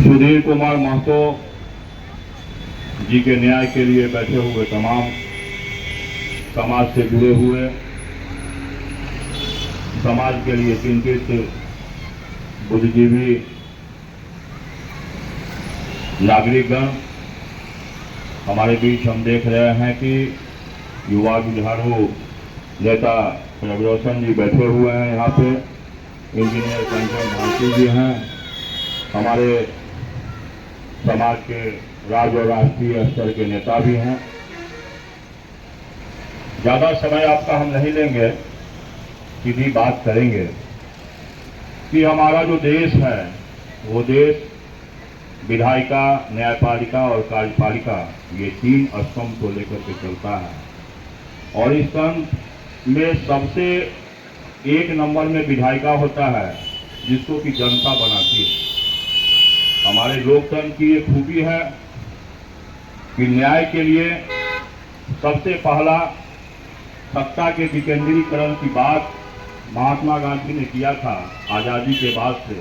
सुधीर कुमार महतो जी के न्याय के लिए बैठे हुए तमाम समाज से जुड़े हुए, समाज के लिए चिंतित बुद्धिजीवी नागरिकगण, हमारे बीच हम देख रहे हैं कि युवा जुझारू नेता रविरोशन जी बैठे हुए हैं। यहाँ पे इंजीनियर कंचन भारती जी हैं, हमारे समाज के राज्य और राष्ट्रीय स्तर के नेता भी हैं। ज्यादा समय आपका हम नहीं लेंगे, सीधी बात करेंगे कि हमारा जो देश है वो देश विधायिका, न्यायपालिका और कार्यपालिका, ये तीन स्तंभ को लेकर के चलता है। और इस स्तंभ में सबसे एक नंबर में विधायिका होता है, जिसको कि जनता बनाती है। हमारे लोकतंत्र की ये खूबी है कि न्याय के लिए सबसे पहला सत्ता के विकेंद्रीकरण की बात महात्मा गांधी ने किया था आजादी के बाद से,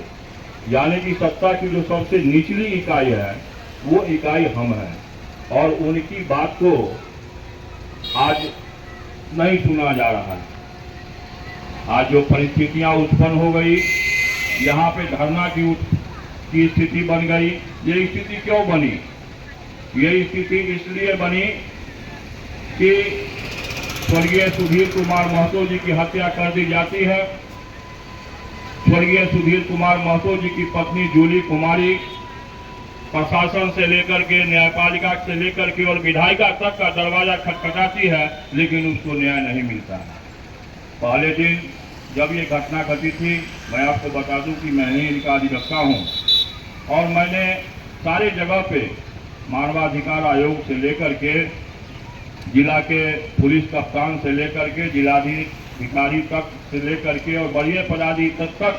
यानी कि सत्ता की जो सबसे निचली इकाई है वो इकाई हम हैं। और उनकी बात को आज नहीं सुना जा रहा है। आज जो परिस्थितियां उत्पन्न हो गई, यहाँ पे धरना की स्थिति बन गई। ये स्थिति क्यों बनी? ये स्थिति इसलिए बनी कि स्वर्गीय सुधीर कुमार महतो जी की हत्या कर दी जाती है। स्वर्गीय सुधीर कुमार महतो जी की पत्नी जूली कुमारी प्रशासन से लेकर के, न्यायपालिका से लेकर के और विधायिका तक का दरवाजा खटखटाती है, लेकिन उसको न्याय नहीं मिलता है। पहले दिन जब ये घटना घटी थी, मैं आपको बता दूं कि मैं ही इनका अधिवक्ता हूं और मैंने सारी जगह पे मानवाधिकार आयोग से लेकर के, जिला के पुलिस कप्तान से लेकर के, जिलाधिकारी तक से लेकर के और बड़े पदाधिकारी तक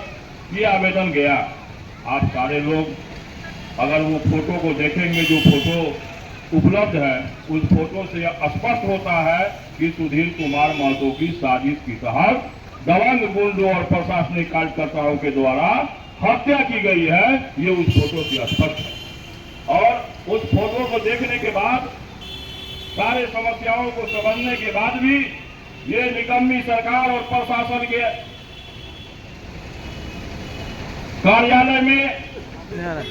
ये आवेदन गया। आप सारे लोग अगर वो फोटो को देखेंगे, जो फोटो उपलब्ध है, उस फोटो से स्पष्ट होता है कि सुधीर कुमार महतो की साजिश की तहत दबंग गुंडों और प्रशासनिक कार्यकर्ताओं के द्वारा हत्या की गई है। ये उस फोटो से स्पष्ट है। और उस फोटो को देखने के बाद, सारे समस्याओं को समझने के बाद भी ये निकम्मी सरकार और प्रशासन के कार्यालय में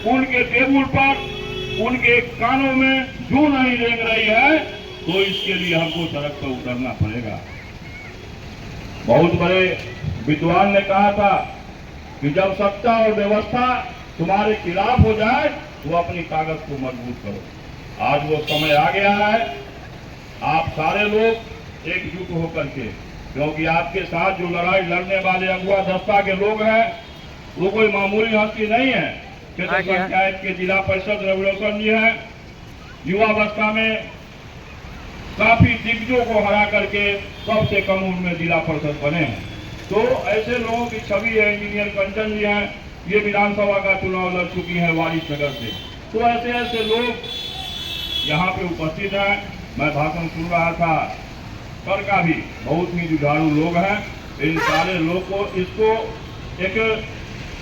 उनके टेबुल पर, उनके कानों में जू नहीं रेंग रही है, तो इसके लिए हमको सड़क पर उतरना पड़ेगा। बहुत बड़े विद्वान ने कहा था कि जब सत्ता और व्यवस्था तुम्हारे खिलाफ हो जाए तो अपनी ताकत को मजबूत करो। आज वो समय आ गया है, आप सारे लोग एकजुट होकर के, क्योंकि आपके साथ जो लड़ाई लड़ने वाले अगुआ दस्ता के लोग हैं वो कोई मामूली हस्ती नहीं है। क्षेत्र पंचायत के जिला परिषद रविरोशन जी हैं, युवावस्था में काफी दिग्गजों को हरा करके सबसे कम उम्र में जिला परिषद बने हैं। तो ऐसे लोगों की छवि है। इंजीनियर कंचन जी हैं, ये विधानसभा का चुनाव लड़ चुकी है वारिसनगर से। तो ऐसे ऐसे लोग यहाँ पे उपस्थित हैं। मैं भाषण सुन रहा था, कर का भी बहुत ही जुझारू लोग हैं। इन सारे लोग को, इसको एक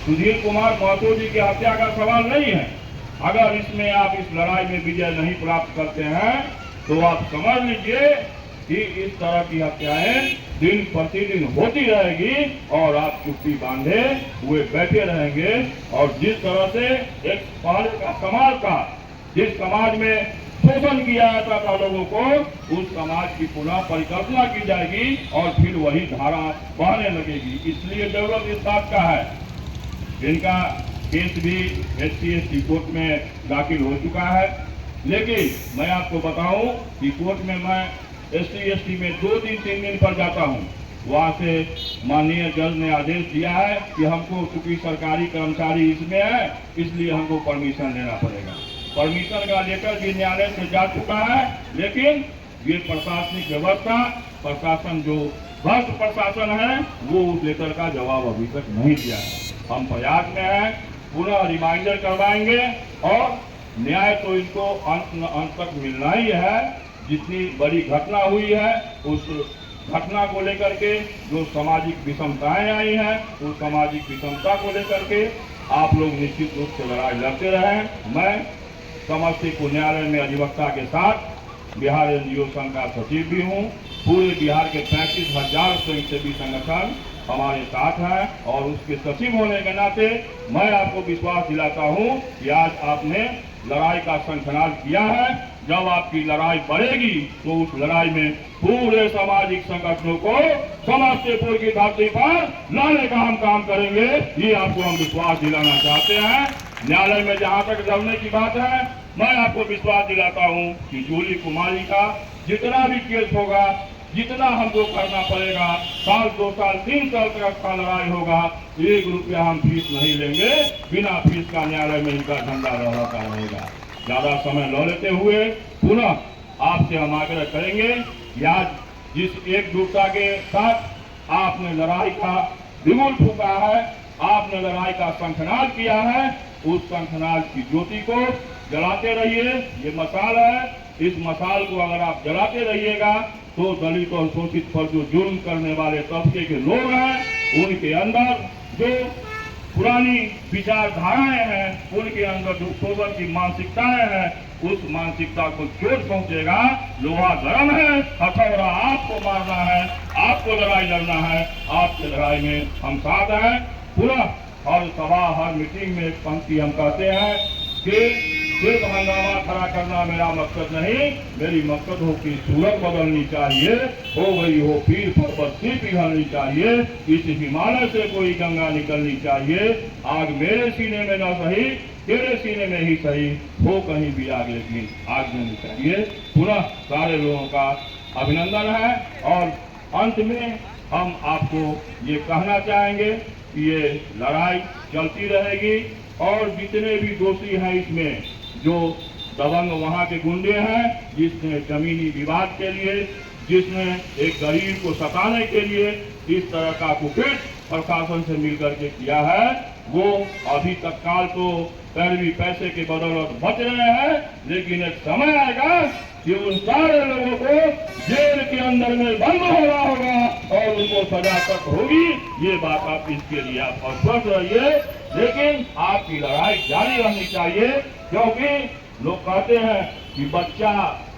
सुधीर कुमार महतो जी की हत्या का सवाल नहीं है। अगर इसमें आप इस लड़ाई में विजय नहीं प्राप्त करते हैं तो आप समझ लीजिए कि इस तरह की हत्याएं दिन प्रतिदिन होती रहेगी और आप चुप्पी बांधे हुए बैठे रहेंगे। और जिस तरह से एक पहले का समाज का, जिस समाज में शोषण किया जाता था लोगों को, उस समाज की पुनः परिकल्पना की जाएगी और फिर वही धारा बहने लगेगी। इसलिए जरूरत इस बात का है। इनका केस भी SC/ST कोर्ट में दाखिल हो चुका है, लेकिन मैं आपको बताऊं कि कोर्ट में मैं SC/ST में 2 दिन 3 दिन पर जाता हूं। वहां से माननीय जज ने आदेश दिया है कि हमको, चूंकि सरकारी कर्मचारी इसमें है, इसलिए हमको परमिशन लेना पड़ेगा। परमिशन का लेटर भी न्यायालय से जा चुका है, लेकिन ये प्रशासनिक व्यवस्था, प्रशासन जो भ्रष्ट प्रशासन है, वो उस लेटर का जवाब अभी तक नहीं दिया है। हम प्रयास में हैं, पुनः रिमाइंडर करवाएंगे और न्याय तो इनको अंत तक मिलना ही है। जितनी बड़ी घटना हुई है, उस घटना को लेकर के जो सामाजिक विषमताएं आई हैं, उस सामाजिक विषमता को लेकर के आप लोग निश्चित रूप से लड़ाई लड़ते रहें। मैं समस्तीपुर न्यायालय में अधिवक्ता के साथ बिहार एनजीओ संघ का सचिव भी हूँ। पूरे बिहार के 35,000 स्वयंसेवी संगठन हमारे साथ हैं और उसके सचिव होने के नाते मैं आपको विश्वास दिलाता हूं कि आज आपने लड़ाई का शंखनाद किया है। जब आपकी लड़ाई बढ़ेगी तो उस लड़ाई में पूरे सामाजिक संगठनों को समस्तीपुर की धरती पर लाने का हम काम करेंगे, ये आपको हम विश्वास दिलाना चाहते हैं। न्यायालय में जहां तक लड़ने की बात है, मैं आपको विश्वास दिलाता हूं कि जूली कुमारी का जितना भी केस होगा, जितना हमको करना पड़ेगा, 1 साल 2 साल 3 साल तक का लड़ाई होगा, 1 रुपया हम फीस नहीं लेंगे। बिना फीस का न्यायालय में इनका धंधा रहता रहेगा। ज्यादा समय न लेते हुए पुनः आपसे हम आग्रह करेंगे कि आज जिस एकजुटता के साथ आपने लड़ाई का बिगुल फूका है, आपने लड़ाई का शंखनाद किया है, उस शंखनाद की ज्योति को जलाते रहिए। ये मसाल है, इस मसाल को अगर आप जलाते रहिएगा तो दलित और शोषित पर जो जुर्म करने वाले तबके के लोग हैं, उनके अंदर जो पुरानी विचारधाराएं हैं, उनके अंदर जो शोषण की मानसिकताएं हैं, उस मानसिकता को चोट पहुंचेगा। लोहा गर्म है, हथौड़ा आपको मारना है, आपको लड़ाई लड़ना है। आपकी लड़ाई में हम साथ हैं। पूरा हर सभा हर मीटिंग में एक पंक्ति हम कहते हैं कि सिर्फ हंगामा खड़ा करना मेरा मकसद नहीं, मेरी मकसद हो कि सूरत बदलनी चाहिए, हो गई हो पीर पर्वत सी पिघलनी चाहिए, इस हिमालय से कोई गंगा निकलनी चाहिए। आग मेरे सीने में न सही, तेरे सीने में ही सही, हो कहीं भी आग, लेकिन आग देनी चाहिए। पुनः सारे लोगों का अभिनंदन है और अंत में हम आपको ये कहना चाहेंगे कि ये लड़ाई चलती रहेगी और जितने भी दोषी हैं इसमें, जो दबंग वहां के गुंडे हैं, जिसने जमीनी विवाद के लिए, जिसने एक गरीब को सताने के लिए इस तरह का कुकृत प्रशासन से मिलकर के किया है, वो अभी तत्काल तो पैरवी पैसे के बदौलत बच रहे हैं, लेकिन एक समय आएगा कि उन सारे लोगों को जेल के अंदर में बंद होना होगा और उनको सजा तक होगी। ये बात आप इसके लिए आप आश्वस्त रहिए, लेकिन आपकी लड़ाई जारी रहनी चाहिए, क्योंकि लोग कहते हैं कि बच्चा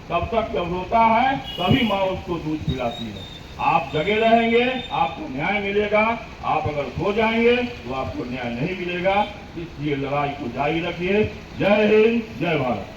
तब तक जब रोता है तभी माँ उसको दूध पिलाती है। आप जगे रहेंगे, आपको न्याय मिलेगा। आप अगर सो जाएंगे तो आपको न्याय नहीं मिलेगा। इसलिए लड़ाई को जारी रखिए। जय हिंद, जय भारत।